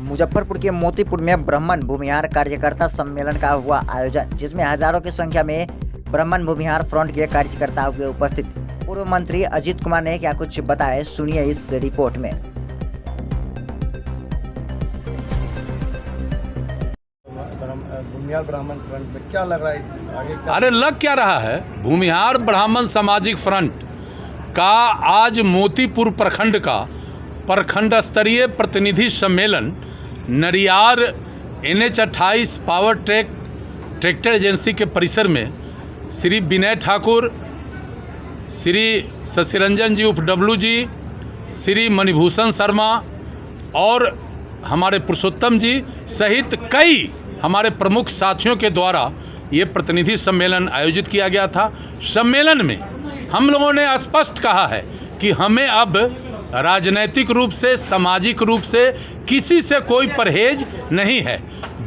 मुजफ्फरपुर के मोतीपुर में ब्राह्मण भूमिहार कार्यकर्ता सम्मेलन का हुआ आयोजन, जिसमें हजारों की संख्या में ब्राह्मण भूमिहार फ्रंट के कार्यकर्ता हुए उपस्थित। पूर्व मंत्री अजीत कुमार ने क्या कुछ बताया, सुनिए इस रिपोर्ट में। भूमिहार ब्राह्मण फ्रंट में क्या लग रहा है आगे क्या? अरे लग क्या रहा है, भूमिहार ब्राह्मण सामाजिक फ्रंट का आज मोतीपुर प्रखंड का प्रखंड स्तरीय प्रतिनिधि सम्मेलन Nariyar NH 28 power track tractor agency के परिसर में श्री विनय ठाकुर, श्री शशिरंजन जी उर्फ डब्लू जी, श्री मणिभूषण शर्मा और हमारे पुरुषोत्तम जी सहित कई हमारे प्रमुख साथियों के द्वारा ये प्रतिनिधि सम्मेलन आयोजित किया गया था। सम्मेलन में हम लोगों ने स्पष्ट कहा है कि हमें अब राजनैतिक रूप से, सामाजिक रूप से किसी से कोई परहेज नहीं है।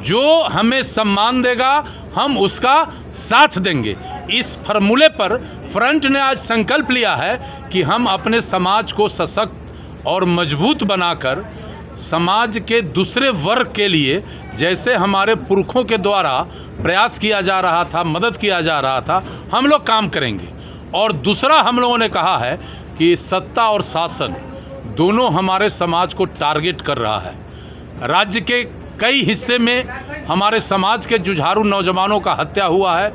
जो हमें सम्मान देगा हम उसका साथ देंगे। इस फॉर्मूले पर फ्रंट ने आज संकल्प लिया है कि हम अपने समाज को सशक्त और मजबूत बनाकर समाज के दूसरे वर्ग के लिए, जैसे हमारे पुरखों के द्वारा प्रयास किया जा रहा था, मदद किया जा रहा था, हम लोग काम करेंगे। और दूसरा हम लोगों ने कहा है कि सत्ता और शासन दोनों हमारे समाज को टारगेट कर रहा है। राज्य के कई हिस्से में हमारे समाज के जुझारू नौजवानों का हत्या हुआ है,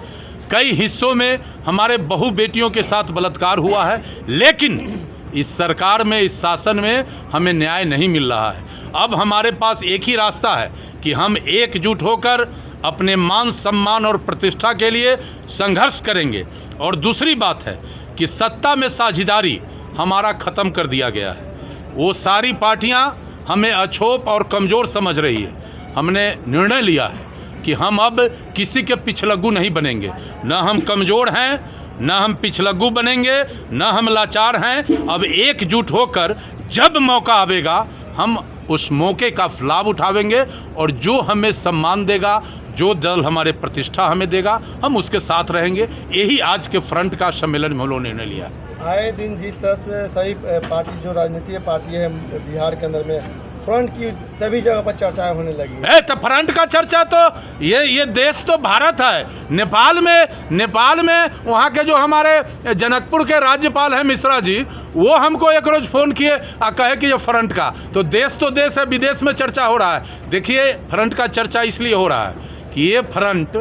कई हिस्सों में हमारे बहू बेटियों के साथ बलात्कार हुआ है, लेकिन इस सरकार में, इस शासन में हमें न्याय नहीं मिल रहा है। अब हमारे पास एक ही रास्ता है कि हम एकजुट होकर अपने मान सम्मान और प्रतिष्ठा के लिए संघर्ष करेंगे। और दूसरी बात है कि सत्ता में साझेदारी हमारा ख़त्म कर दिया गया है। वो सारी पार्टियां हमें अछोप और कमज़ोर समझ रही है। हमने निर्णय लिया है कि हम अब किसी के पिछलग्गू नहीं बनेंगे। न हम कमज़ोर हैं, न हम पिछलग्गू बनेंगे, न हम लाचार हैं। अब एकजुट होकर जब मौका आवेगा हम उस मौके का लाभ उठावेंगे और जो हमें सम्मान देगा, जो दल हमारे प्रतिष्ठा हमें देगा, हम उसके साथ रहेंगे। यही आज के फ्रंट का सम्मेलन में हम लोगों ने निर्णय लिया। आए दिन जिस तरह से सभी पार्टी, जो राजनीतिक पार्टी है बिहार के अंदर में, फ्रंट की सभी जगह पर चर्चाएं होने लगी है। तो फ्रंट का चर्चा तो ये देश तो भारत है। नेपाल में वहाँ के जो हमारे जनकपुर के राज्यपाल हैं मिश्रा जी, वो हमको एक रोज़ फ़ोन किए और कहे कि ये फ्रंट का तो देश है, विदेश में चर्चा हो रहा है। देखिए, फ्रंट का चर्चा इसलिए हो रहा है कि ये फ्रंट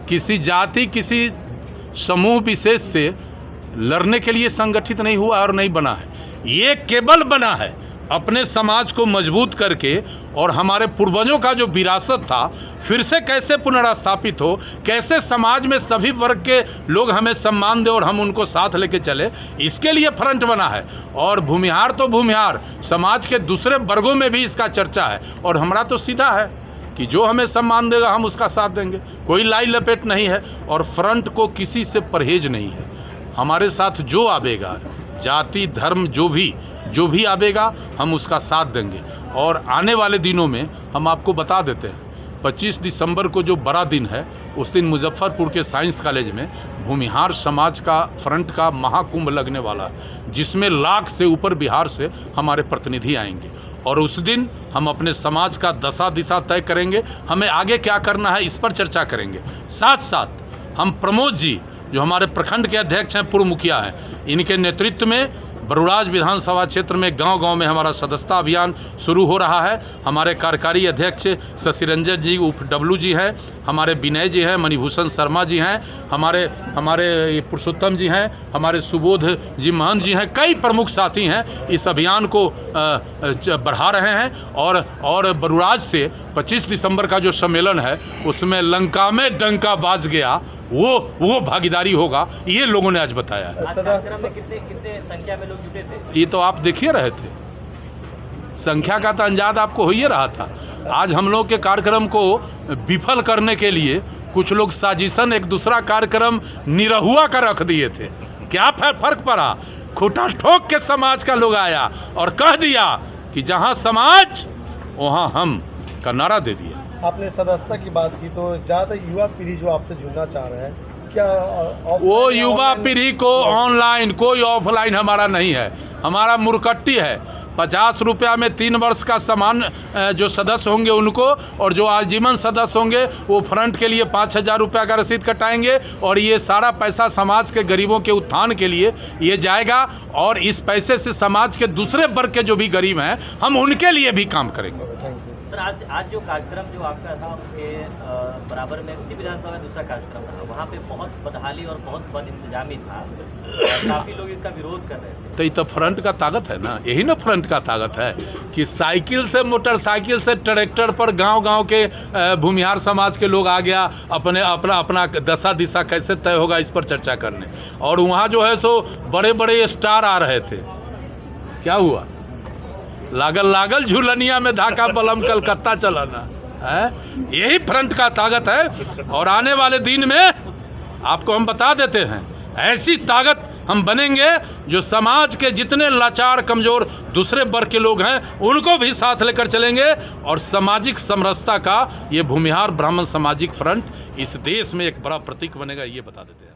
किसी जाति, किसी समूह विशेष से लड़ने के लिए संगठित नहीं हुआ और नहीं बना है। ये केवल बना है अपने समाज को मजबूत करके और हमारे पूर्वजों का जो विरासत था फिर से कैसे पुनर्स्थापित हो, कैसे समाज में सभी वर्ग के लोग हमें सम्मान दें और हम उनको साथ लेके चले, इसके लिए फ्रंट बना है। और भूमिहार तो भूमिहार, समाज के दूसरे वर्गों में भी इसका चर्चा है। और हमारा तो सीधा है कि जो हमें सम्मान देगा हम उसका साथ देंगे। कोई लाई लपेट नहीं है और फ्रंट को किसी से परहेज नहीं है। हमारे साथ जो आवेगा, जाति धर्म जो भी आवेगा, हम उसका साथ देंगे। और आने वाले दिनों में हम आपको बता देते हैं, 25 दिसंबर को जो बड़ा दिन है, उस दिन मुजफ्फरपुर के साइंस कॉलेज में भूमिहार समाज का फ्रंट का महाकुंभ लगने वाला है, जिसमें लाख से ऊपर बिहार से हमारे प्रतिनिधि आएंगे। और उस दिन हम अपने समाज का दशा दिशा तय करेंगे, हमें आगे क्या करना है इस पर चर्चा करेंगे। साथ साथ हम प्रमोद जी, जो हमारे प्रखंड के अध्यक्ष हैं, पूर्व मुखिया हैं, इनके नेतृत्व में बरुराज विधानसभा क्षेत्र में गांव-गांव में हमारा सदस्यता अभियान शुरू हो रहा है। हमारे कार्यकारी अध्यक्ष शशिरंजन जी उर्फ डब्लू जी हैं, हमारे विनय जी हैं, मणिभूषण शर्मा जी हैं, हमारे पुरुषोत्तम जी हैं, हमारे सुबोध जी महंत जी हैं, कई प्रमुख साथी हैं इस अभियान को बढ़ा रहे हैं। और बरुराज से 25 दिसंबर का जो सम्मेलन है उसमें लंका में डंका बाज गया, वो भागीदारी होगा, ये लोगों ने आज बताया है। कितने संख्या में लोग जुटे थे? ये तो आप देखिए रहे थे, संख्या का तो अंदाज आपको हो ही रहा था। आज हम लोग के कार्यक्रम को विफल करने के लिए कुछ लोग साजिशन एक दूसरा कार्यक्रम निरहुआ का रख दिए थे। क्या फर्क पड़ा? खूंटा ठोक के समाज का लोग आया और कह दिया कि जहां समाज वहां हम का नारा दे दिया। आपने सदस्यता की बात की, तो ज़्यादातर युवा पीढ़ी जो आपसे जुड़ना चाह रहे हैं, क्या वो युवा पीढ़ी को ऑनलाइन, कोई ऑफलाइन हमारा नहीं है, हमारा मुरकट्टी है। 50 रुपया में 3 वर्ष का समान जो सदस्य होंगे उनको, और जो आजीवन सदस्य होंगे वो फ्रंट के लिए 5,000 रुपया का रसीद कटाएंगे। और ये सारा पैसा समाज के गरीबों के उत्थान के लिए ये जाएगा, और इस पैसे से समाज के दूसरे वर्ग के जो भी गरीब हैं हम उनके लिए भी काम करेंगे। सर आज जो कार्यक्रम जो आपका था उसके बराबर में उसी विधानसभा में दूसरा कार्यक्रम रहा, वहाँ पे बहुत बदहाली और बहुत बद इंतजामी था, काफ़ी लोग इसका विरोध कर रहे थे। तो ये तो फ्रंट का ताकत है ना, यही ना फ्रंट का ताकत है कि साइकिल से मोटरसाइकिल से ट्रैक्टर पर गांव-गांव के भूमिहार समाज के लोग आ गया, अपना दशा दिशा कैसे तय होगा इस पर चर्चा करने। और वहाँ जो है सो बड़े बड़े स्टार आ रहे थे, क्या हुआ, लागल झूलनिया में धाका बलम कलकत्ता चलाना है, यही फ्रंट का ताकत है। और आने वाले दिन में आपको हम बता देते हैं, ऐसी ताकत हम बनेंगे जो समाज के जितने लाचार कमज़ोर दूसरे वर्ग के लोग हैं उनको भी साथ लेकर चलेंगे। और सामाजिक समरसता का ये भूमिहार ब्राह्मण सामाजिक फ्रंट इस देश में एक बड़ा प्रतीक बनेगा, ये बता देते हैं।